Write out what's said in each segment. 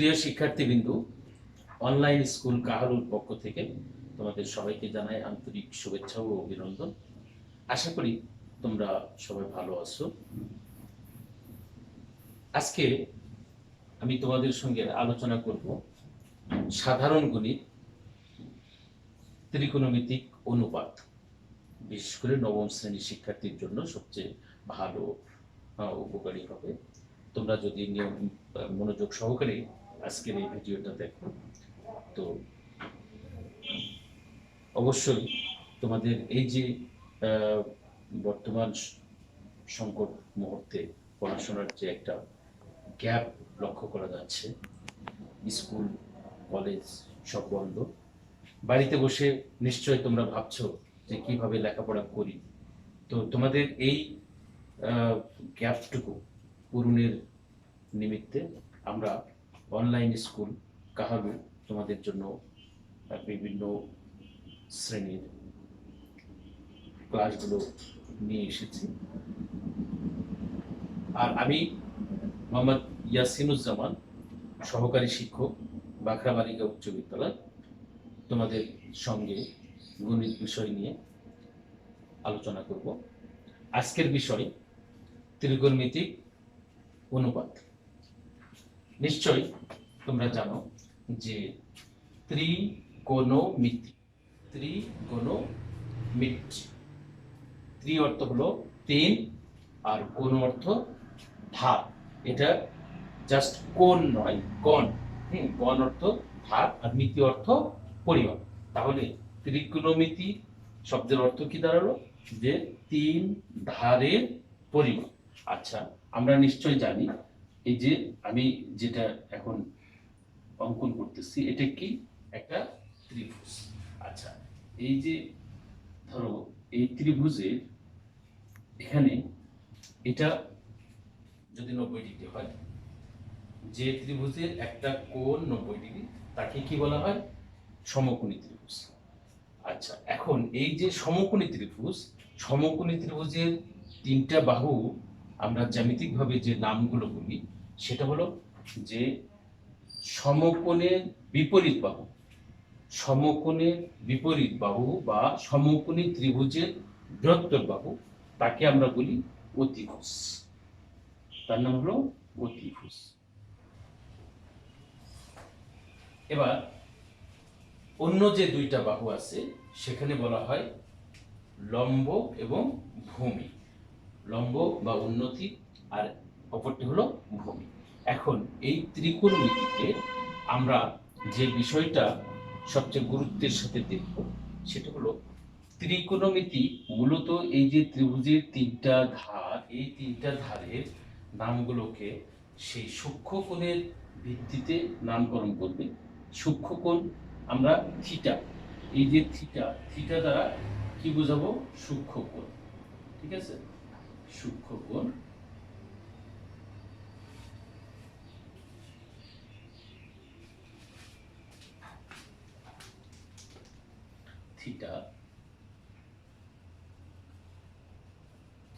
প্রিয় শিক্ষার্থীবৃন্দ, online school কাহালুর পক্ষ থেকে তোমাদের সবাইকে জানাই আন্তরিক শুভেচ্ছা ও অভিনন্দন। আশা করি তোমরা সবাই ভালো আছো। আজকে আমি তোমাদের সঙ্গে আলোচনা করব সাধারণ গণিত, ত্রিকোণমিতিক অনুপাত। বিশেষ করে নবম শ্রেণীর শিক্ষার্থীর জন্য সবচেয়ে ভালো উপকারী হবে। তোমরা যদি মনোযোগ সহকারে আজকের এই ভিডিওটা দেখো, তো অবশ্যই তোমাদের এই যে বর্তমান সংকট মুহূর্তে পড়াশোনার যে একটা গ্যাপ লক্ষ্য করা যাচ্ছে, স্কুল কলেজ সব বন্ধ, বাড়িতে বসে নিশ্চয় তোমরা ভাবছো যে কিভাবে লেখাপড়া করি। তো তোমাদের এই গ্যাপটুকু পূরণের নিমিত্তে আমরা অনলাইন স্কুল কাহালু তোমাদের জন্য বিভিন্ন শ্রেণীর ক্লাসগুলো নিয়ে এসেছি। আর আমি মোহাম্মদ ইয়াসিনুজ্জামান, সহকারী শিক্ষক, বাখরা বালিকা উচ্চ বিদ্যালয়, তোমাদের সঙ্গে গণিত বিষয় নিয়ে আলোচনা করব। আজকের বিষয় ত্রিকোণমিতিক অনুপাত। নিশ্চয় তোমরা জানো যে ত্রিকোণমিতি, ত্রি অর্থ হলো তিন, আর কোণ অর্থ ধার। এটা জাস্ট কোণ নয়, গণ। গণ অর্থ ধার, আর মিতি অর্থ পরিমাপ। তাহলে ত্রিকোণমিতি শব্দের অর্থ কি দাঁড়ালো? যে তিন ধারের পরিমাপ। আচ্ছা, আমরা নিশ্চয় জানি এই যে আমি যেটা এখন অঙ্কন করতেছি, এটা কি? একটা ত্রিভুজ। আচ্ছা, এই যে ধরো এই ত্রিভুজের এখানে এটা যদি 90 ডিগ্রি হয়, যে ত্রিভুজের একটা কোণ 90 ডিগ্রি, তাকে কি বলা হয়? সমকোণী ত্রিভুজ। আচ্ছা, এখন এই যে সমকোণী ত্রিভুজের তিনটা বাহু আমরা জ্যামিতিকভাবে যে নামগুলো বলি, সেটা হলো যে সমকোণের বিপরীত বাহু, সমকোণের বিপরীত বাহু বা সমকোণী ত্রিভুজের বৃহত্তর বাহু, তাকে আমরা বলি অতিভুজ। তার নাম হলো অতিভুজ। এবার অন্য যে দুইটা বাহু আছে সেখানে বলা হয় লম্ব এবং ভূমি। লম্ব বা উন্নতি, আর অপরটি হলো ভূমি। এখন এই ত্রিকোণমিতিতে আমরা যে বিষয়টা সবচেয়ে গুরুত্বের সাথে দেখব, সেটা হলো ত্রিকোণমিতি মূলত এই যে ত্রিভুজের তিনটা ধার, এই তিনটা ধারের নামগুলোকে সেই সূক্ষ্মকোণের ভিত্তিতে নামকরণ করবে। সূক্ষ্মকোণ আমরা থিটা, এই যে থিটা দ্বারা কি বোঝাবো? সূক্ষ্মকোণ। ঠিক আছে, সূক্ষ্মকোণ। থিটা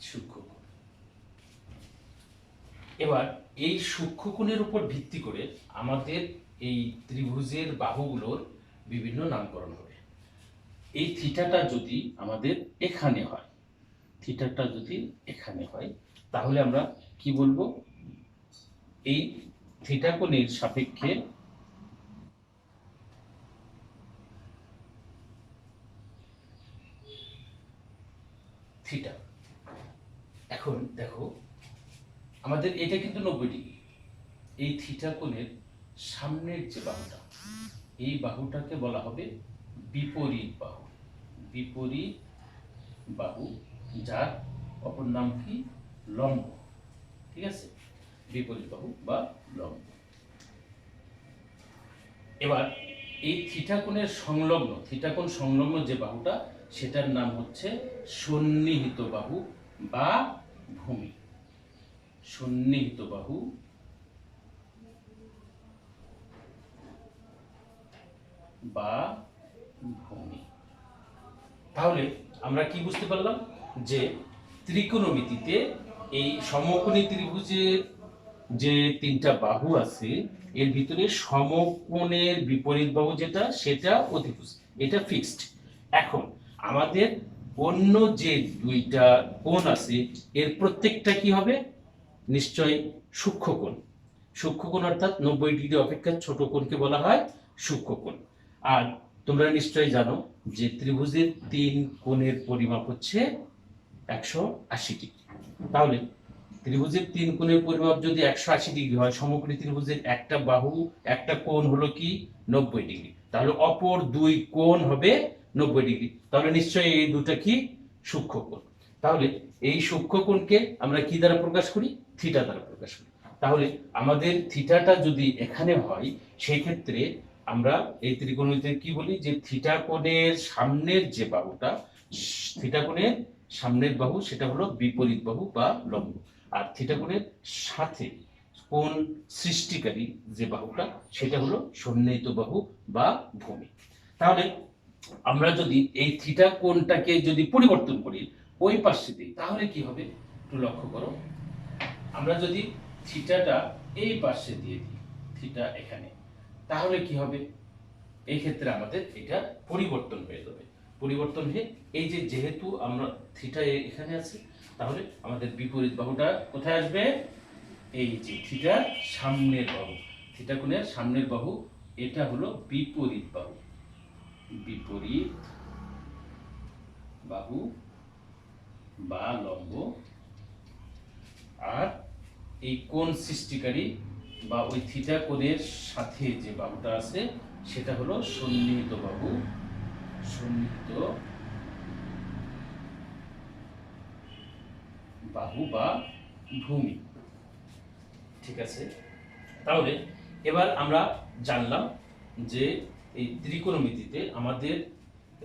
সূক্ষ্মকোণ। এবার এই সূক্ষ্মকোণের উপর ভিত্তি করে আমাদের এই ত্রিভুজের বাহুগুলোর বিভিন্ন নামকরণ হবে। এই থিটাটা যদি আমাদের এখানে হয়, তাহলে আমরা কি বলবো? এই থিটা কোণের সাপেক্ষে থিটা। এখন দেখো, আমাদের এটা কিন্তু 90 ডিগ্রি। এই থিটা কোণের সামনের যে বাহুটা, এই বাহুটাকে বলা হবে বিপরীত বাহু। বিপরীত বাহু, যার অপর নাম কি? লম্ব। ঠিক আছে, বিপরীত বাহু বা লম্ব। এবার এই থিটা কোণের সংলগ্ন যে বাহুটা, সেটার নাম হচ্ছে সন্নিহিত বাহু বা ভূমি। সন্নিহিত বাহু বা ভূমি। তাহলে আমরা কি বুঝতে পারলাম? যে ত্রিকোণমিতিতে এই সমকোণী ত্রিভুজের যে তিনটা বাহু আছে এর ভিতরে সমকোণের বিপরীত বাহু যেটা সেটা অতিভুজ, এটা ফিক্সড। এখন আমাদের অন্য যে দুইটা কোণ আছে এর প্রত্যেকটা কি হবে, নিশ্চয় সূক্ষ্মকোণ। সূক্ষ্মকোণ অর্থাৎ 90 ডিগ্রি অপেক্ষা ছোট কোণকে বলা হয় সূক্ষ্মকোণ। আর তোমরা নিশ্চয়ই জানো যে ত্রিভুজের তিন কোণের পরিমাপ হচ্ছে 180 ডিগ্রি। তাহলে ত্রিভুজের তিন কোণের পরিমাপ যদি 180 ডিগ্রি হয়, সমকোণী ত্রিভুজের একটা বাহু একটা কোণ হলো কি 90 ডিগ্রি, তাহলে অপর দুই কোণ হবে 90 ডিগ্রি। তাহলে নিশ্চয়ই এই দুটো কি সূক্ষ্মকোণ। তাহলে এই সূক্ষ্মকোণকে আমরা কি দ্বারা প্রকাশ করি, থিটা দ্বারা প্রকাশ করি। তাহলে আমাদের থিটাটা যদি এখানে হয় সেই ক্ষেত্রে আমরা এই ত্রিকোণমিতিতে কি বলি যে থিটা কোণের সামনের যে বাহুটা, থিটা কোণের সামনের বাহু সেটা হলো বিপরীত বাহু বা লম্ব, আর থিটা কোণের সাথে কোণ সৃষ্টিকারী যে বাহুটা সেটা হলো সন্নিহিত বাহু বা ভূমি। তাহলে আমরা যদি এই থিটা কোণটাকে যদি পরিবর্তন করি ওই পাশে দিই তাহলে কি হবে একটু লক্ষ্য করো। আমরা যদি থিটাটা এই পাশে দিয়ে দিই, থিটা এখানে, তাহলে কি হবে, এই ক্ষেত্রে আমাদের এটা পরিবর্তন হয়ে যাবে। পরিবর্তন হয়ে এই যে যেহেতু আমরা থিটা এখানে আছে তাহলে আমাদের বিপরীত বাহুটা কোথায় আসবে, এই যে থিটার সামনের বাহু, থিটা কোণের সামনের বাহু এটা হলো বিপরীত বাহু, বিপরীত বাহু বা লম্ব। আর এই কোণ সৃষ্টিকারী বা ওই থিটা কোণের সাথে যে বাহুটা আছে সেটা হলো সন্নিহিত বাহু, সন্নিহিত বাহু বা ভূমি। ঠিক আছে, তাহলে এবার আমরা জানলাম যে এই ত্রিকোণমিতিতে আমাদের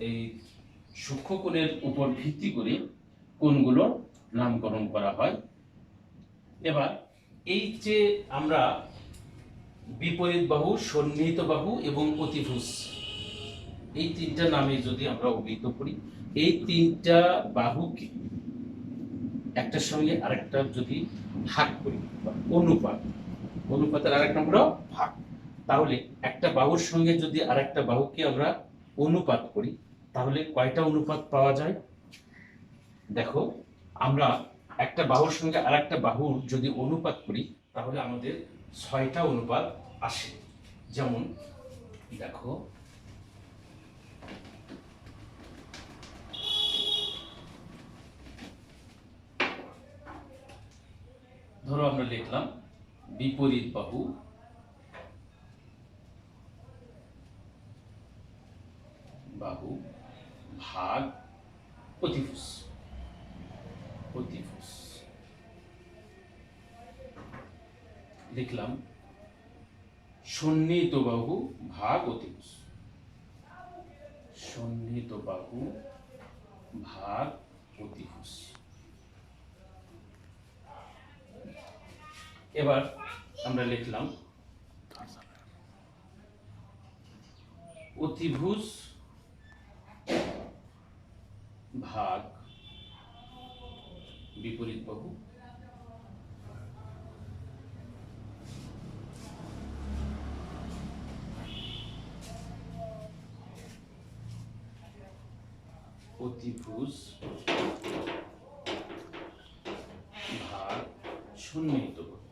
এই সূক্ষ্মকোণের উপর ভিত্তি করে কোণগুলোর নামকরণ করা হয়। এবার এই যে আমরা বিপরীত বাহু, সন্নিহিত বাহু এবং অতিভুজ এই তিনটা নামে যদি আমরা অভিহিত করি, এই তিনটা বাহুকে একটার সঙ্গে আরেকটা যদি ভাগ করি, অনুপাত, অনুপাতের আরেক নাম হলো ভাগ, তাহলে একটা বাহুর সঙ্গে যদি আরেকটা বাহুকে আমরা অনুপাত করি তাহলে কয়টা অনুপাত পাওয়া যায়, দেখো আমরা একটা বাহুর সঙ্গে আরেকটা বাহুর যদি অনুপাত করি তাহলে আমাদের 6টা অনুপাত আসে। যেমন দেখো ধরো আমরা লিখলাম বিপরীত বাহু বাহু ভাগ অতিভুজ, অতিভুজ লিখলাম সন্নিহিত বাহু ভাগ অতিভুজ, সন্নিহিত বাহু ভাগ অতিভুজ। এবার আমরা লিখলাম অতিভুজ ভাগ বিপরীত বাহু, অতিভুজ ভাগ সন্নিহিত বাহু।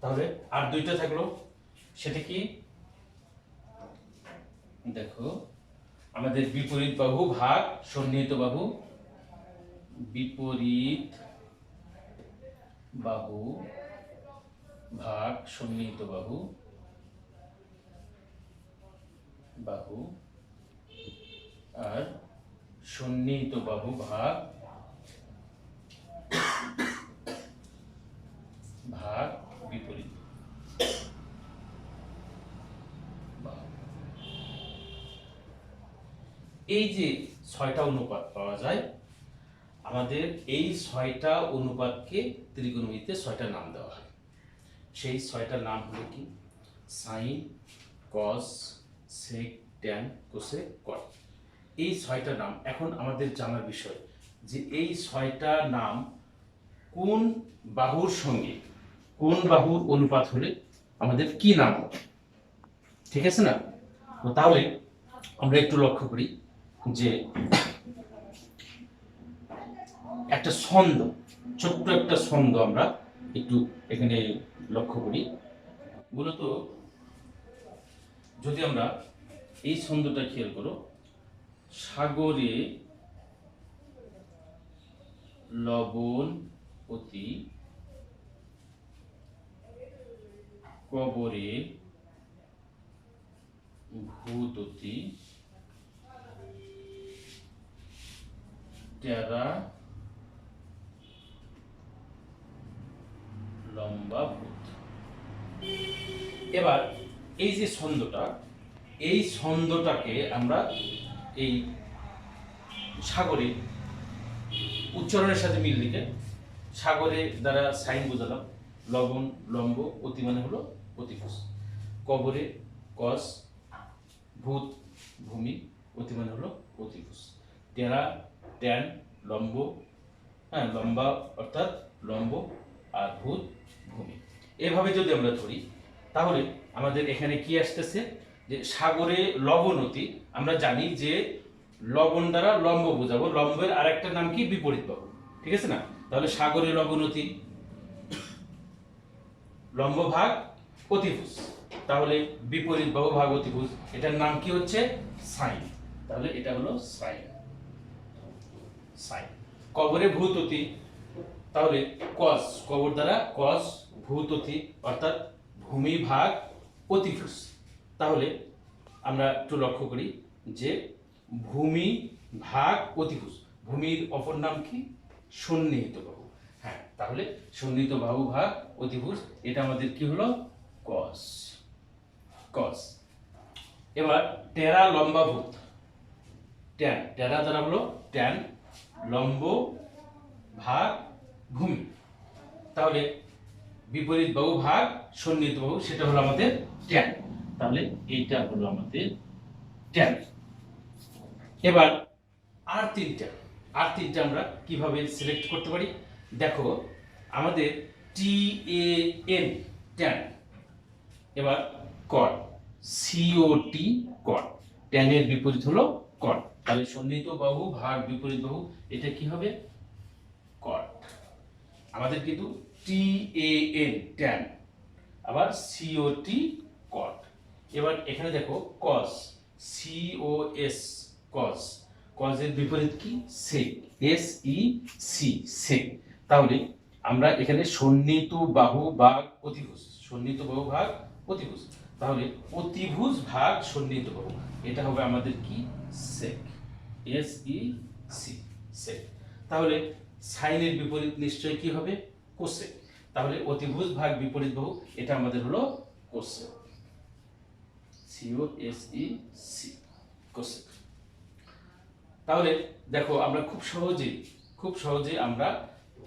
তাহলে আর দুইটা থাকলো, সেটা কি দেখো আমাদের বিপরীত বাহু ভাগ সন্নিহিত বাহু, বিপরীত বাহু ভাগ সন্নিহিত বাহু, বাহু আর সন্নিহিত বাহু ভাগ ভাগ বিপরীত বাহু। এই যে 6টা অনুপাত পাওয়া যায়, আমাদের এই 6টা অনুপাতকে ত্রিকোণমিতিতে 6টা নাম দেওয়া হয়। সেই 6টা নাম হলো কি, সাইন, কস, সেক, ট্যান, কোসেক, কট। এই 6টা নাম এখন আমাদের জানার বিষয় যে এই 6টা নাম কোন বাহুর সঙ্গে কোন বাহুর অনুপাত হলে আমাদের কি নাম হবে, ঠিক আছে না? তো তাহলে আমরা একটু লক্ষ্য করি যে একটা ছন্দ, ছোট্ট একটা ছন্দ আমরা একটু এখানে লক্ষ্য করি। মূলত যদি আমরা এই ছন্দটা খেয়াল করো, সাগরে লবণ অতি কবরে ভূত অতি টেরা লম্বা ভূত। এবার এই যে ছন্দটা, এই ছন্দটাকে আমরা এই সাগরে উচ্চারণের সাথে মিল রেখে সাগরে দ্বারা সাইন বোঝালাম, লবণ লম্ব, অতি মানে হলো অতিভুজ, কবরে কস, ভূত ভূমি, অতি মানে হলো অতিভুজ, টেরা ট্যান লম্ব, হ্যাঁ লম্বা অর্থাৎ লম্ব, আর ভূত ভূমি। এভাবে যদি আমরা ধরি তাহলে আমাদের এখানে কি আসতেছে যে সাগরে লবণতি, আমরা জানি যে লবণ দ্বারা লম্ব বোঝাবো, লম্বের আরেকটা নাম কি বিপরীত বাহু, ঠিক আছে না? তাহলে সাগরে লবণতি লম্ব ভাগ অতিভুজ, তাহলে বিপরীত বাহু ভাগ অতিভুজ, এটার নাম কি হচ্ছে সাইন, তাহলে এটা হলো সাইন। সাইন কবরে ভূত অতি, তাহলে কস, কবর দ্বারা কস, ভূত অতি অর্থাৎ ভূমি ভাগ অতিভুজ, তাহলে আমরা একটু লক্ষ্য করি যে ভূমি ভাগ অতিভুজ, ভূমির অপর নাম কি সন্নিহিত বাহু, হ্যাঁ তাহলে সন্নিহিত বাহু ভাগ অতিভুজ, এটা আমাদের কি হলো কস। কস এবার টেরা লম্বা ভূত, ট্যান, টেরা দ্বারা হলো ট্যান, লম্ব ভাগ ভূমি, তাহলে বিপরীত বাহু ভাগ সন্নিহিত বাহু, সেটা হলো আমাদের ট্যান, তাহলে এইটা হলো আমাদের ট্যান। এবার আর তিনটা আমরা কিভাবে সিলেক্ট করতে পারি, দেখো আমাদের টি এ এন ট্যান, এবার কট, সিওটি কট, ট্যানের বিপরীত হলো কট, তাহলে সন্নিহিত বাহু ভাগ বিপরীত বাহু, এটা কি হবে কট। আমাদের কিন্তু টি এ এন ট্যান, আবার সিওটি কট। এবার এখানে দেখো কস, সিওএস কস, কজের বিপরীত কি সেক, এস ই সি সেক, তাহলে আমরা এখানে সন্নিহিত বাহু ভাগ অতিভুজ, সন্নিহিত বাহু ভাগ অতিভুজ, তাহলে অতিভুজ ভাগ সন্নিহিত বাহু, এটা হবে আমাদের কি সেক, এস ই সি সেক। তাহলে সাইনের বিপরীত নিশ্চয়ই কি হবে কোসেক, তাহলে অতিভুজ ভাগ বিপরীত বাহু, এটা আমাদের হলো cosec, C O S E C cosec. তাহলে দেখো আমরা খুব সহজেই আমরা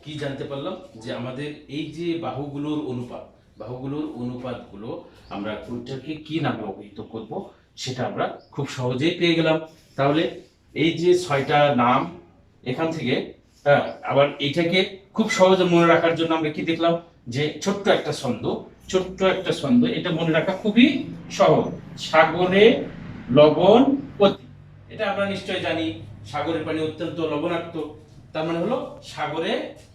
কি জানতে পারলাম যে আমাদের এই যে বাহুগুলোর অনুপাতগুলো আমরা কোনটাকে কি নামে অভিহিত করব সেটা আমরা খুব সহজেই পেয়ে গেলাম। তাহলে এই যে 6টা নাম এখান থেকে, আবার এইটাকে খুব সহজে মনে রাখার জন্য আমরা কি দেখলাম যে ছোট্ট একটা ছন্দ, এটা মনে রাখা খুবই সহজ, সাগরে লবণ অতি, এটা আমরা নিশ্চয় জানি সাগরের পানি অত্যন্ত লবণাক্ত, তার মানে হলো সাগরে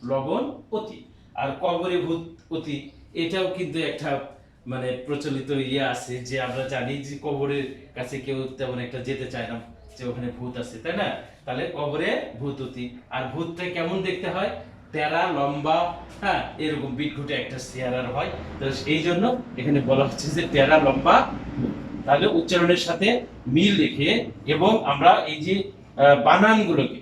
লবণ অতি। আর কবরে ভূত অতি, এটাও কিন্তু একটা মানে প্রচলিত ইয়ে আছে যে আমরা জানি যে কবরের কাছে কেউ তেমন একটা যেতে চায় না, যে ওখানে ভূত আছে, তাই না? তাহলে কবরে ভূত অতি, আর ভূতটা কেমন দেখতে হয়, তেরা লম্বা, হ্যাঁ এরকম বিটঘুটে একটা চেহারার হয়, তো এই জন্য এখানে বলা হচ্ছে যে তেরা লম্বা। তাহলে উচ্চারণের সাথে মিল রেখে এবং আমরা এই যে বানানগুলোকে,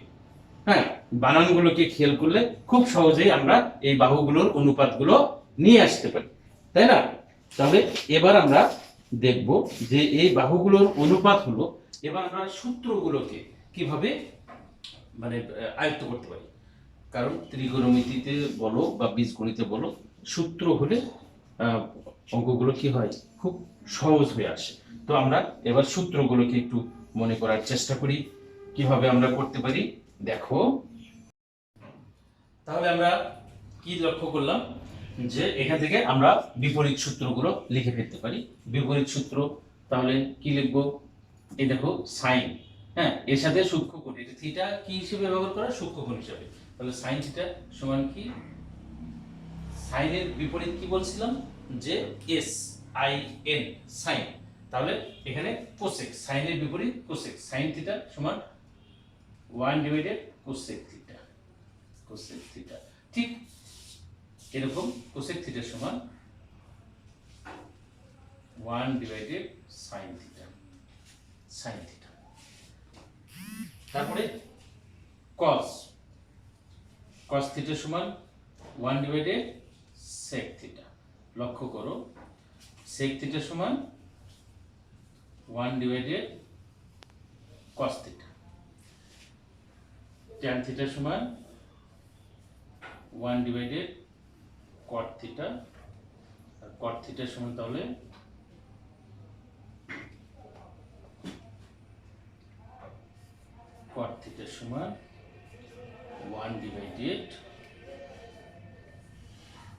হ্যাঁ বানানগুলোকে খেয়াল করলে খুব সহজেই আমরা এই বাহুগুলোর অনুপাতগুলো নিয়ে আসতে পারি, তাই না? তাহলে এবার আমরা দেখব যে এই বাহুগুলোর অনুপাত হলো, এবার আমরা সূত্রগুলোকে কিভাবে মানে আয়ত্ত করতে পারি, কারণ ত্রিকোণমিতিতে বলো বা বীজগণিতে বলো, সূত্র হলে অঙ্কগুলো কি হয় খুব সহজ হয়ে আসে। তো আমরা এবার সূত্রগুলোকে একটু মনে করার চেষ্টা করি। কিভাবে আমরা করতে পারি দেখো। তাহলে আমরা কি লক্ষ্য করলাম যে এখান থেকে আমরা বিপরীত সূত্রগুলো লিখে ফেলতে পারি। বিপরীত সূত্র তাহলে কি লিখবো, এই দেখো সাইন, হ্যাঁ এর সাথে সূক্ষ্মকোণ, এটা থিটা কি হিসেবে ব্যবহার করা, সূক্ষ্মকোণ হিসেবে। তাহলে সাইন থিটা সমান কি, সাইনের বিপরীত কি বলছিলাম যে এস আই এন, সাইন। তাহলে এখানে কোসেক, সাইনের বিপরীত কোসেক, সাইন থিটা সমান 1 divided cosec theta, cosec theta. ঠিক এরকম কোসেক থিটা সমান 1 divided sign theta, sine theta. তারপরে কস, কস থিটা সমান 1 ডিভাইডেড সেক থিটা। লক্ষ্য করো সেক থিটা সমান 1 divided cos theta. Tan theta সমান 1 ডিভাইডেড কট থিটা, আর কট থিটা সমান তাহলে কট থিটা সমান 1 ডিভাইডেড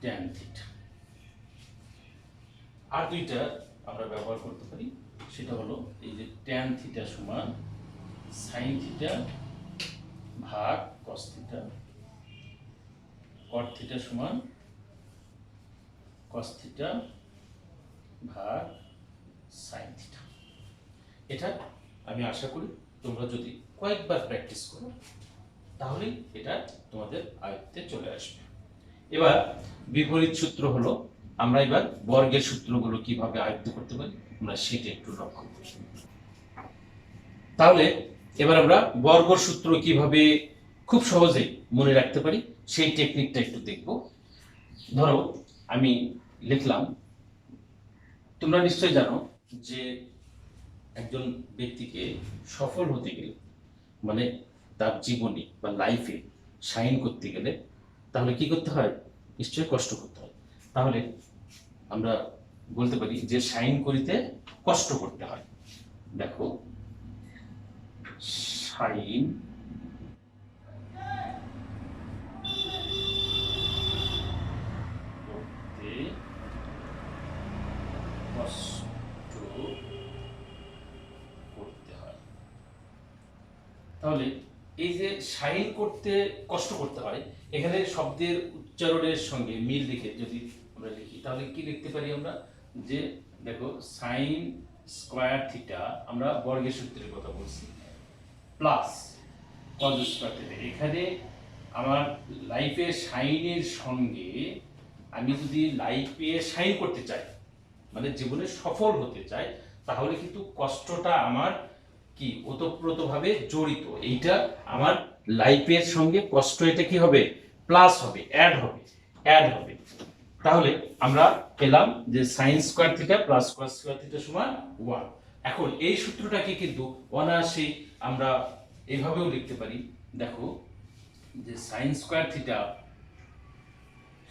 ট্যান থিটা। আর দুইটা আমরা ব্যবহার করতে পারি, সেটা হলো এই যে ট্যান থিটা সমান সাইন থিটা ভাগ কস থিটা, কট থিটা সমান কস থিটা ভাগ সাইন থিটা। এটা আমি আশা করি তোমরা যদি কয়েকবার প্র্যাকটিস করো তাহলেই এটা তোমাদের আয়ত্তে চলে আসবে। এবার বিপরীত সূত্র হলো, আমরা এবার বর্গের সূত্রগুলো কিভাবে আয়ত্ত করতে পারি আমরা সেটা একটু লক্ষ্য করি। তাহলে এবার আমরা বর্গ সূত্র কিভাবে খুব সহজেই মনে রাখতে পারি সেই টেকনিকটা একটু দেখব। ধরো আমি লিখলাম, তোমরা নিশ্চয়ই জানো যে একজন ব্যক্তিকে সফল হতে গেলে, মানে তার জীবনে বা লাইফে শাইন করতে গেলে তাহলে কি করতে হয়, নিশ্চয়ই কষ্ট করতে হয়। তাহলে আমরা বলতে পারি যে শাইন করিতে কষ্ট করতে হয়। দেখো শাইন করতে কষ্ট করতে হয়। তাহলে এই যে শাইন করতে কষ্ট করতে হয়, এখানে শব্দের উচ্চারণের সঙ্গে মিল রেখে যদি আমরা লিখি তাহলে কি লিখতে পারি আমরা, যে দেখো সাইন স্কয়ার থিটা, আমরা বর্গের সূত্রের কথা বলছি, প্লাস কজ স্কয়ার থিটা। এখানে আমার লাইফে শাইনের সঙ্গে আমি যদি লাইফে শাইন করতে চাই, মানে জীবনে সফল হতে চাই, তাহলে কিন্তু কষ্টটা আমার কি ওতপ্রোতভাবে জড়িত। এইটা আমার লাইফের সঙ্গে কষ্ট, এটা কি হবে, প্লাস হবে, অ্যাড হবে, অ্যাড হবে। তাহলে আমরা পেলাম যে sine square theta plus cos square theta সমান 1। এখন এই সূত্রটাকে কিন্তু অনায়াসেই আমরা এইভাবেও লিখতে পারি। দেখো যে সাইন স্কয়ার থিটা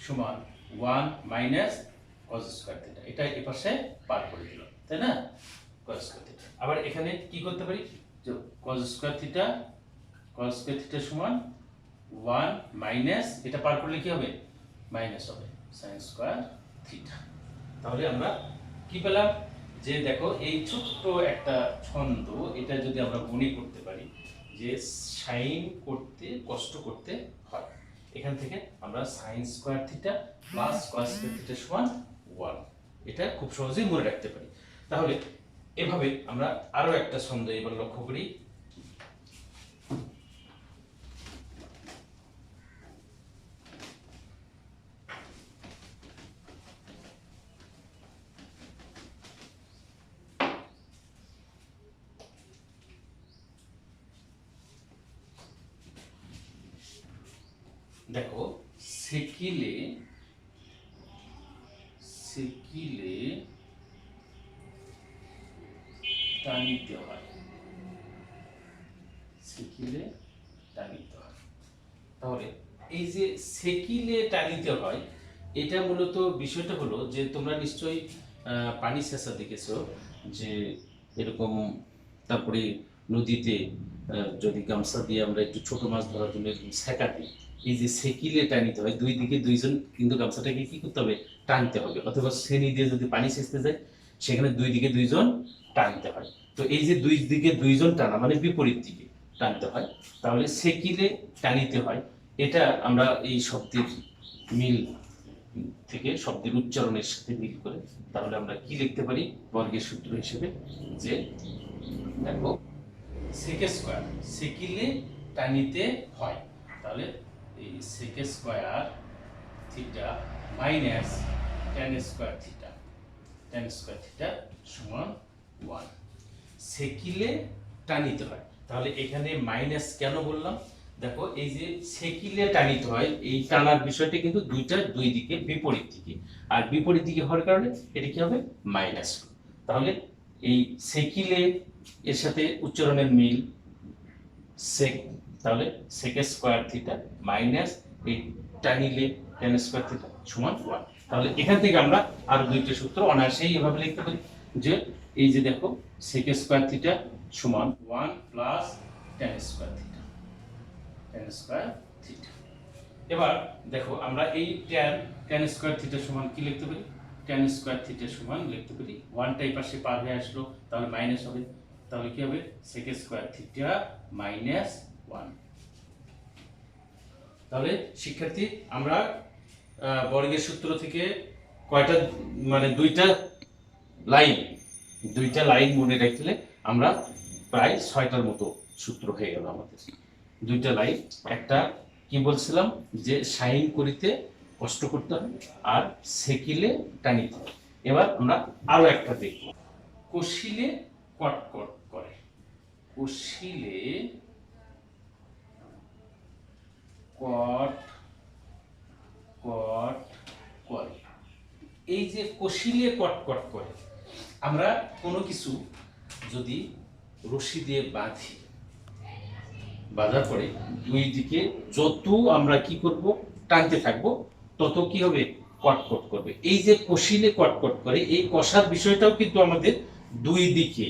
সমান 1 মাইনাস কস স্কয়ার থিটা, এটা এই পাশে পার করে দিলাম, তাই না, কস স্কয়ার থিটা। আবার এখানে কি করতে পারি, যে কস স্কয়ার থিটা, কস স্কয়ার থিটা সমান 1 মাইনাস, এটা পার করলে কি হবে, মাইনাস হবে সাইন স্কয়ার থিটা। তাহলে আমরা কি পেলাম, যে দেখো এই ছোট্ট একটা ছন্দ, এটা যদি আমরা মনে করতে পারি যে সাইন করতে কষ্ট করতে হয়, এখান থেকে আমরা sine square theta plus cos square theta সমান 1, এটা খুব সহজেই মনে রাখতে পারি। তাহলে এভাবে আমরা আরো একটা ছন্দ এবার লক্ষ্য করি। দেখো সেকিলে, সেকিলে টানিতে হয়, সেকিলে টানিতে হয়। তাহলে এই যে সেকিলে টানিতে হয়, এটা মূলত বিষয়টা হলো যে তোমরা নিশ্চয়ই পানি সেচা দেখেছো, যে এরকম তারপরে নদীতে যদি গামছা দিয়ে আমরা একটু ছোট মাছ ধরার জন্য এরকম সেকা দিই, এই যে সেকিলে টানিতে হয়, দুই দিকে দুইজন কিন্তু গামছাটাকে কি করতে হবে, টানতে হবে। অথবা শ্রেণী দিয়ে যদি পানি সেচতে যায়, সেখানে দুই দিকে দুইজন টানতে হয়। তো এই যে দুই দিকে দুইজন টানা মানে বিপরীত দিকে টানতে হয়, তাহলে সেকিলে টানিতে হয়। এটা আমরা এই শব্দের মিল থেকে, শব্দের উচ্চারণের সাথে মিল করে তাহলে আমরা কি লিখতে পারি বর্গের সূত্র হিসেবে, যে দেখো সেক স্কয়ার, সেকিলে টানিতে হয়, তাহলে এই sec square theta minus tan square theta, tan square theta সমান 1। সেকিলে টানিতে হয়, তাহলে এখানে মাইনাস কেন বললাম, দেখো এই যে সেকিলে টানিতে হয়, এই টানার বিষয়টা কিন্তু দুই দিকে বিপরীত দিকে, আর বিপরীত দিকে হওয়ার কারণে এটা কি হবে, মাইনাস। তাহলে এই সেকিলে এর সাথে উচ্চারণের মিল সেক, তাহলে সেক স্কয়ার থিটা মাইনাস এই টানিলে tan স্কয়ার থিটা সমান 1। তাহলে এখান থেকে আমরা আরো দুইটা সূত্র অনায়াসেই এভাবে লিখতে পারি, যে এই যে দেখো সেক স্কয়ার থিটা সমান 1 plus tan square theta, tan square theta. এবার দেখো আমরা এই tan স্কয়ার থিটা সমান কি লিখতে পারি, tan স্কয়ার থিটা সমান লিখতে পারি 1 টাই পাশে পার হয়ে আসলো, তাহলে মাইনাস হবে, তাহলে কি হবে sec স্কয়ার থিটা মাইনাস 1। তাহলে শিক্ষার্থী আমরা বর্গের সূত্র থেকে কয়টা মানে দুইটা লাইন মনে রাখলে আমরা প্রায় 6টার মতো সূত্র হয়ে গেল আমাদের। দুইটা লাইন, একটা কি বলছিলাম যে সাইন করিতে কষ্ট করতে হবে আর সেকিলে টানিতে হবে। এবার আমরা আরো একটা দেখব, কষিলে কটকট করে, কষিলে কট কট করে। এই যে কষিলে কটকট করে, আমরা কোনো কিছু যদি রশি দিয়ে বাঁধি, বাঁধার পরে দুই দিকে যত আমরা কি করব, টানতে থাকবো, তত কি হবে, কটকট করবে। এই যে কষিলে কটকট করে, এই কষার বিষয়টাও কিন্তু আমাদের দুই দিকে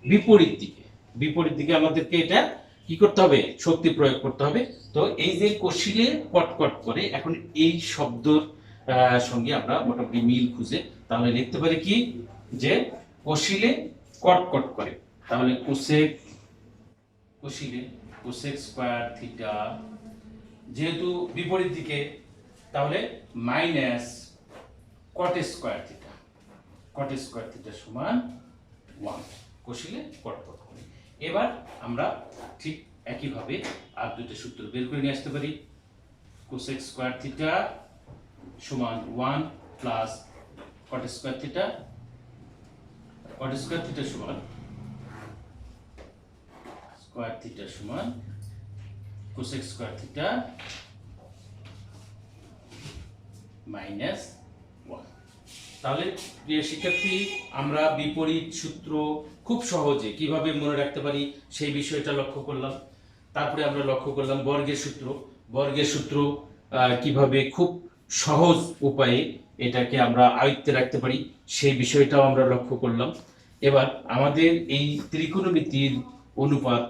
বিপরীত দিকে আমাদেরকে এটা কি করতে হবে, শক্তি প্রয়োগ করতে হবে। তো এই যে কষিলে কটকট করে, এখন এই শব্দর সঙ্গে আমরা মোটামুটি মিল খুঁজে তাহলে লিখতে পারি কি, যে কষিলে কটকট করে, তাহলে কষিলে কোসেক স্কয়ার থিটা, যেহেতু বিপরীত দিকে তাহলে মাইনাস কট স্কয়ার থিটা সমান 1, কষিলে কটকট করে। এবার আমরা ঠিক একইভাবে আর দুটো সূত্র বের করে নিয়ে আসতে পারি, কোসেক স্কয়ার থিটা সমান 1 প্লাস কট স্কয়ার থিটা সমান স্কয়ার থিটা সমান কোসেক স্কয়ার থিটা মাইনাস 1। তাহলে প্রিয় শিক্ষার্থী, আমরা বিপরীত সূত্র খুব সহজে কিভাবে মনে রাখতে পারি সেই বিষয়টা লক্ষ্য করলাম। তারপরে আমরা লক্ষ্য করলাম বর্গের সূত্র কিভাবে খুব সহজ উপায়ে এটাকে আমরা আয়ত্তে রাখতে পারি সেই বিষয়টাও আমরা লক্ষ্য করলাম। এবার আমাদের এই ত্রিকোণমিতির অনুপাত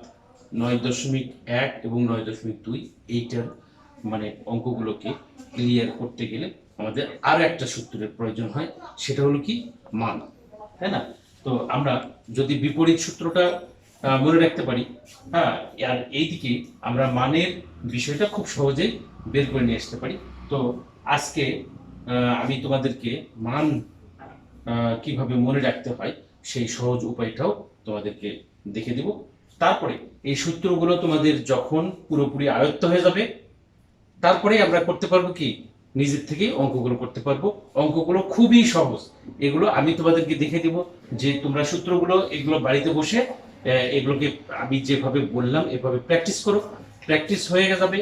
9.1 এবং 9.2 এইটার মানে অঙ্কগুলোকে ক্লিয়ার করতে গেলে আমাদের আরো একটা সূত্রের প্রয়োজন হয়, সেটা হলো কি, মান, তাই না? তো আমরা যদি বিপরীত সূত্রটা মনে রাখতে পারি, হ্যাঁ, আর এইদিকে আমরা মানের বিষয়টা খুব সহজেই বের করে নিয়ে আসতে পারি। তো আজকে আমি তোমাদেরকে মান কিভাবে মনে রাখতে হয় সেই সহজ উপায়টাও তোমাদেরকে দেখে দেব। তারপরে এই সূত্রগুলো তোমাদের যখন পুরোপুরি আয়ত্ত হয়ে যাবে, তারপরে আমরা করতে পারবো কি, নিজের থেকে অঙ্কগুলো করতে পারবো। অঙ্কগুলো খুবই সহজ, এগুলো আমি তোমাদেরকে দেখে দেব, যে তোমরা সূত্রগুলো এগুলো বাড়িতে বসে এগুলোকে আমি যেভাবে বললাম এভাবে প্র্যাকটিস করো, প্র্যাকটিস হয়ে যাবে।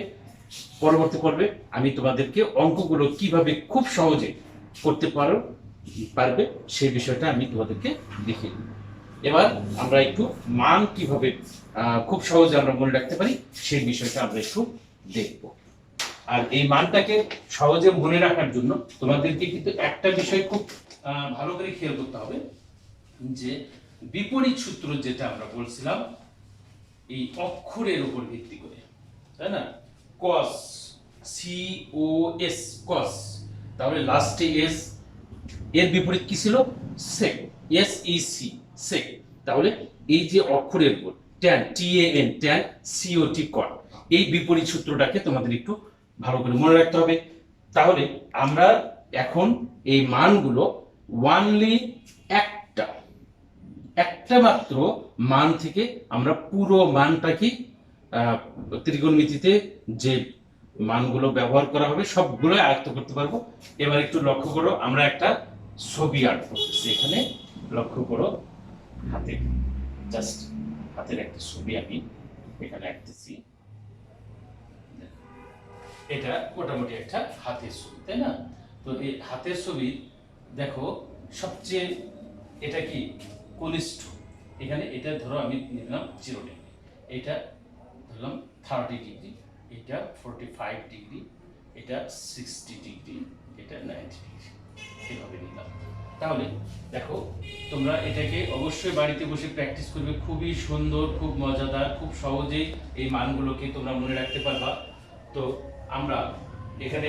পরবর্তী পর্বে আমি তোমাদেরকে অঙ্কগুলো কিভাবে খুব সহজে করতে পারবে সেই বিষয়টা আমি তোমাদেরকে দেখিয়ে দেব। এবার আমরা একটু মান কিভাবে খুব সহজে আমরা মনে রাখতে পারি সেই বিষয়টা আমরা একটু দেখব। আর এই মানটাকে সহজে মনে রাখার জন্য তোমাদেরকে কিন্তু একটা বিষয় খুব ভালো করে খেয়াল করতে হবে, যে বিপরীত সূত্র যেটা আমরা বলছিলাম, এই অক্ষরের উপর ভিত্তি করে, তাই না? কস, COS, কস, তাহলে লাস্টে এস, এর বিপরীত কি ছিল? সেক, SEC, সেক। তাহলে এই যে অক্ষরের উপর ট্যান, TAN, ট্যান, COT, কট, এই বিপরীত সূত্রটাকে তোমাদের একটু ভালো করে মনে রাখতে হবে। তাহলে আমরা এখন এই মানগুলো ওয়ানলি একটা একটা মাত্র মান থেকে আমরা পুরো মানটাকে ত্রিকোণমিতিতে যে মানগুলো ব্যবহার করা হবে সবগুলো আয়ত্ত করতে পারবো। এবার একটু লক্ষ্য করো, আমরা একটা ছবি আর্ট করতেছি এখানে। লক্ষ্য করো, হাতে জাস্ট হাতের একটা ছবি আমি এখানে আঁকতেছি। এটা মোটামুটি একটা হাতের ছবি, তাই না? তো এই হাতের ছবি দেখো, সবচেয়ে এটা কি কনিষ্ঠ, এখানে এটা ধরো আমি নিলাম 0 ডিগ্রি, এটা ধরলাম 30 ডিগ্রি, এটা 45 ডিগ্রি, এটা 60 ডিগ্রি, এটা 90 ডিগ্রি, এভাবে নিলাম। তাহলে দেখো, তোমরা এটাকে অবশ্যই বাড়িতে বসে প্র্যাকটিস করবে, খুবই সুন্দর, খুব মজাদার, খুব সহজেই এই মানগুলোকে তোমরা মনে রাখতে পারবা। তো আমরা এখানে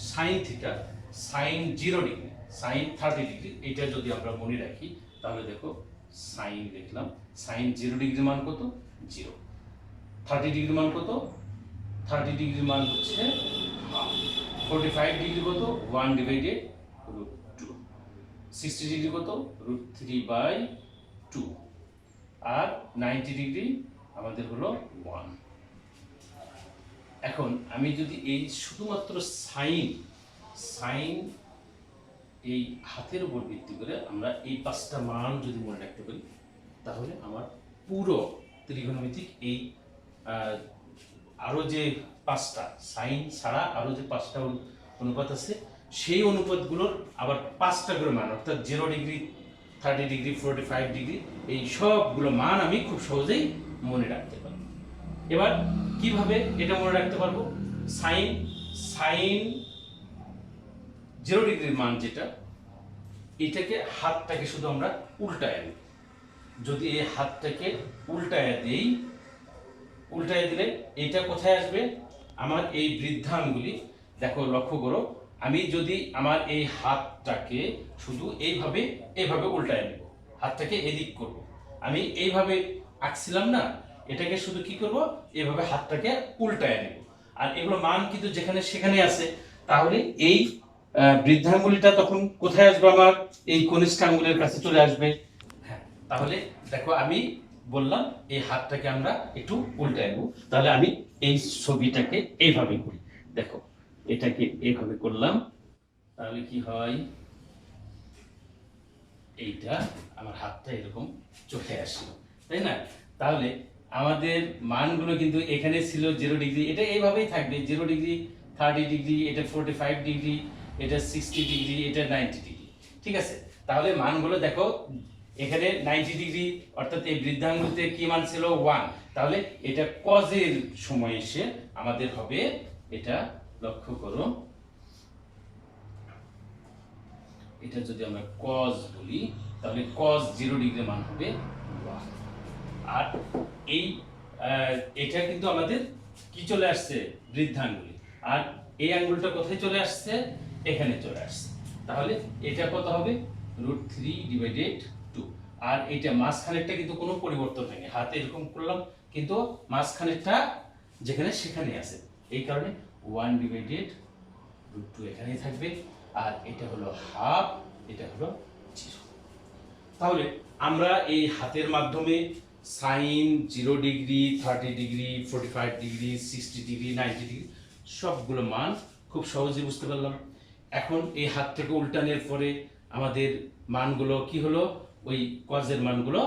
sine theta, sine 0 degree, sine 30 degree, এটা যদি আমরা মনে রাখি তাহলে দেখো সাইন লিখলাম, সাইন 0 ডিগ্রি মান কত? 0। 30 ডিগ্রি মান কত? 30 ডিগ্রি মান হচ্ছে হাফ। 45 ডিগ্রি কত? 1/√2। 60 ডিগ্রি কত? √3/2। আর 90 ডিগ্রি আমাদের হলো 1। এখন আমি যদি এই শুধুমাত্র সাইন এই হাতের উপর ভিত্তি করে আমরা এই 5টা মান যদি মনে রাখতে পারি, তাহলে আমার পুরো ত্রিকোণমিতিক এই আরো যে 5টা সাইন ছাড়া আরো যে 5টা অনুপাত আছে, সেই অনুপাতগুলোর আবার 5টা করে মান, অর্থাৎ 0 ডিগ্রি, 30 ডিগ্রি, 45 ডিগ্রি, এই সবগুলো মান আমি খুব সহজেই মনে রাখতে পারবো। এবার কিভাবে এটা মনে রাখতে পারবো? সাইন 0 ডিগ্রির মান যেটা, এটাকে হাতটাকে শুধু আমরা উল্টায় দিই। যদি এই হাতটাকে উল্টায় দিলে এটা কোথায় আসবে? আমার এই বৃদ্ধাঙ্গুলি, দেখো লক্ষ্য করো, আমি যদি আমার এই হাতটাকে শুধু এইভাবে উল্টায় নেব, হাতটাকে এদিক করব, আমি এইভাবে আঁকছিলাম না, এটাকে শুধু কি করব? এইভাবে হাতটাকে উল্টায় নেব। আর এগুলো মান কিন্তু যেখানে সেখানে আছে, তাহলে এই বৃদ্ধাঙ্গুলিটা তখন কোথায় আসবে? আমার এই কনিষ্ঠ আঙ্গুলের কাছে চলে আসবে। হ্যাঁ, তাহলে দেখো আমি বললাম এই হাতটাকে আমরা একটু উল্টায় নেব, তাহলে আমি এই ছবিটাকে এইভাবে করি। দেখো, এটাকে এইভাবে করলাম, তাহলে কি হয়? এইটা আমার হাতটা এরকম চলে আসলো, তাই না? তাহলে আমাদের মানগুলো কিন্তু এখানে ছিল 0 ডিগ্রি, এটা এইভাবেই থাকবে, 0 ডিগ্রি, 30 ডিগ্রি, এটা 45 ডিগ্রি, এটা 60 ডিগ্রি, এটা 90 ডিগ্রি, ঠিক আছে? তাহলে মানগুলো দেখো, এখানে 90 ডিগ্রি, অর্থাৎ এই বৃদ্ধাঙ্গুলিতে কি মান ছিল? 1। তাহলে এটা কজের সময় এসে আমাদের হবে, এটা লক্ষ্য করো, এটা যদি আমরা কজ বলি, তাহলে কজ 0 ডিগ্রি মান হবে 1। আর এটা কিন্তু আমাদের কি চলে আসছে? বৃদ্ধাঙ্গুলি। আর এই আঙ্গুলটা কোথায় চলে আসছে? এখানে চলে আসছে। তাহলে এটা কত হবে? √3/2। আর এটা মাঝখানেরটা কিন্তু কোনো পরিবর্তন হয়নি, হাতে এরকম করলাম, কিন্তু মাঝখানেরটা যেখানে সেখানে আছে, এই কারণে 1/√2 এখানেই থাকবে। আর এটা হলো হাফ, এটা হলো 0। তাহলে আমরা এই হাতের মাধ্যমে sine 0 degree, 30 degree, 45 degree, 60 degree, 90 degree সবগুলো মান খুব সহজে বুঝতে পারলাম। এখন এই হাত থেকে উল্টানোর পরে আমাদের মানগুলো কি হলো? ওই কজের মানগুলো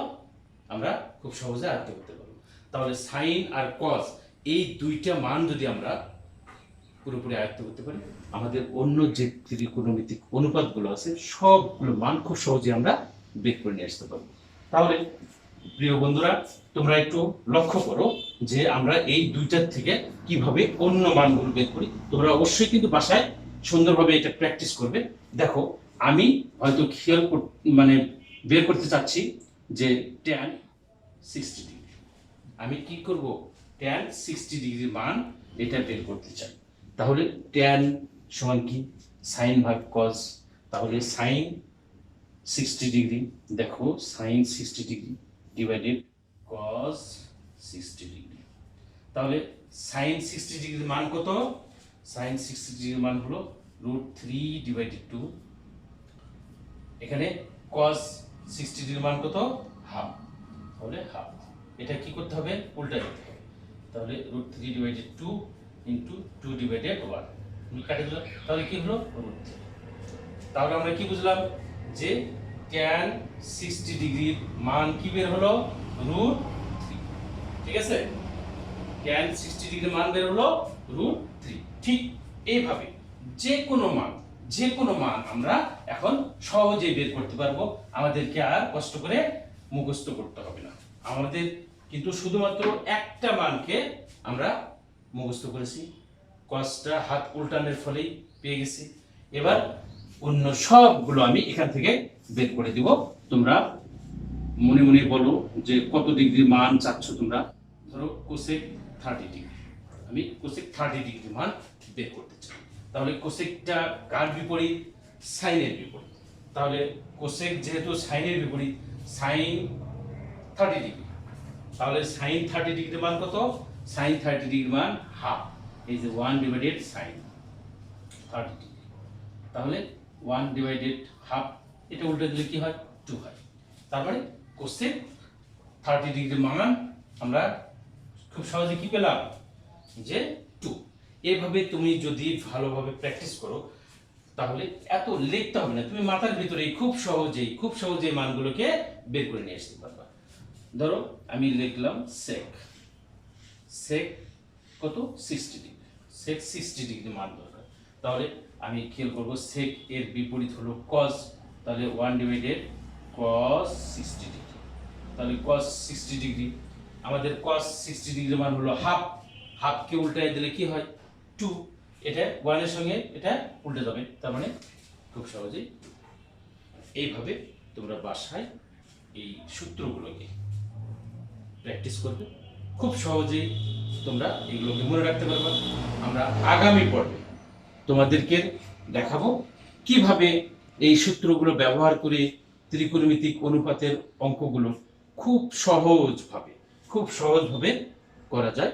আমরা খুব সহজে আয়ত্ত করতে পারবো। তাহলে সাইন আর কজ, এই দুইটা মান যদি আমরা পুরোপুরি আয়ত্ত করতে পারি, আমাদের অন্য যে ত্রিকোণমিতিক অনুপাতগুলো আছে সবগুলো মান খুব সহজে আমরা বের করে নিয়ে আসতে পারবো। তাহলে প্রিয় বন্ধুরা, তোমরা একটু লক্ষ্য করো যে আমরা এই দুইটার থেকে কিভাবে অন্য মানগুলো বের করি। তোমরা অবশ্যই কিন্তু বাসায় সুন্দরভাবে এটা প্র্যাকটিস করবে। দেখো, আমি হয়তো বের করতে চাচ্ছি যে tan 60 ডিগ্রি, আমি কি করব tan 60 ডিগ্রির মান এটা বের করতে চাই। তাহলে tan সমান কি sin ভাগ cos, তাহলে sin 60 ডিগ্রি, দেখো sin 60 degree divided cos 60 degree. তাহলে sin 60 ডিগ্রির মান কত? sin 60 ডিগ্রির মান হলো √3/2। এখানে cos 60 ডিগ্রির মান কত? হাফ, তাহলে হাফ। এটা কি করতে হবে? উল্টা দিতে হবে। তাহলে √3/2 ইন্টু 2/1 কাটে দিলাম, তাহলে কি হলো? √3। তাহলে আমরা কি বুঝলাম? যে tan 60 ডিগ্রির মান কি বের হলো? √3। ঠিক আছে, tan 60 ডিগ্রির মান বের হলো √3। ঠিক এইভাবে যে কোনো মান আমরা এখন সহজেই বের করতে পারবো, আমাদেরকে আর কষ্ট করে মুখস্থ করতে হবে না। আমাদের কিন্তু শুধুমাত্র একটা মানকে আমরা মুখস্থ করেছি, কসটা হাত উল্টানোর ফলেই পেয়ে গেছি। এবার অন্য সবগুলো আমি এখান থেকে বের করে দিব। তোমরা মনে মনে বলো যে কত ডিগ্রির মান চাচ্ছ তোমরা। ধরো কোসেক 30 ডিগ্রি, আমি কোসেক 30 ডিগ্রি মান বের করতে চাই। তাহলে কোসেকটা কার বিপরীত? সাইনের বিপরীত। তাহলে কোসেক যেহেতু সাইনের বিপরীত, সাইন 30 ডিগ্রি, তাহলে সাইন 30 ডিগ্রির মান কত? সাইন 30 ডিগ্রির মান হাফ, এই যে 1/sin 30 ডিগ্রি। তাহলে 1/হাফ, এটা উল্টে দিলে কি হয়? 2 হয়। তার মানে কোসেক 30 ডিগ্রির মান আমরা খুব সহজে কি পেলাম? যে 2। এভাবে তুমি যদি ভালোভাবে প্র্যাকটিস করো তাহলে এত লিখতে হবে না, তুমি মাথার ভিতরে খুব সহজেই মানগুলোকে বের করে নিয়ে আসতে পারবা। ধরো আমি লিখলাম সেক কত? 60 ডিগ্রি, সেক 60 ডিগ্রি মান দরকার। তাহলে আমি খেয়াল করব সেক এর বিপরীত হলো cos, তাহলে 1/cos 60 ডিগ্রি। তাহলে cos 60 ডিগ্রি, আমাদের cos 60 ডিগ্রির মান হলো হাফ, হাফকে উল্টায় দিলে কি হয়? 2। এটা 1 এর সঙ্গে এটা উল্টে যাবে, তার মানে খুব সহজেই এইভাবে তোমরা বাসায় এই সূত্রগুলোকে প্র্যাকটিস করবে, খুব সহজেই তোমরা এগুলোকে মনে রাখতে পারবে। আমরা আগামী পর্বে তোমাদেরকে দেখাবো কিভাবে এই সূত্রগুলো ব্যবহার করে ত্রিকোণমিতিক অনুপাতের অঙ্কগুলো খুব সহজভাবে করা যায়।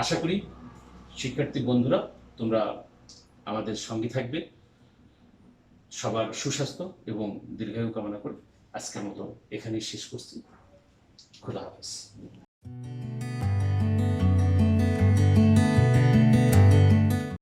আশা করি শিক্ষার্থী বন্ধুরা তোমরা আমাদের সঙ্গে থাকবে। সবার সুস্বাস্থ্য এবং দীর্ঘায়ু কামনা করে আজকের মতো এখানেই শেষ করছি। খোদা হাফেজ।